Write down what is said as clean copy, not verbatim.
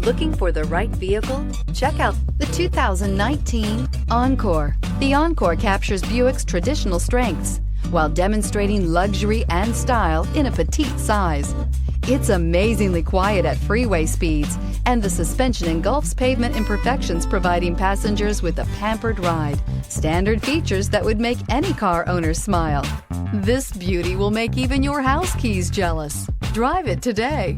Looking for the right vehicle? Check out the 2019 Encore. The Encore captures Buick's traditional strengths while demonstrating luxury and style in a petite size. It's amazingly quiet at freeway speeds, and the suspension engulfs pavement imperfections, providing passengers with a pampered ride. Standard features that would make any car owner smile. This beauty will make even your house keys jealous. Drive it today.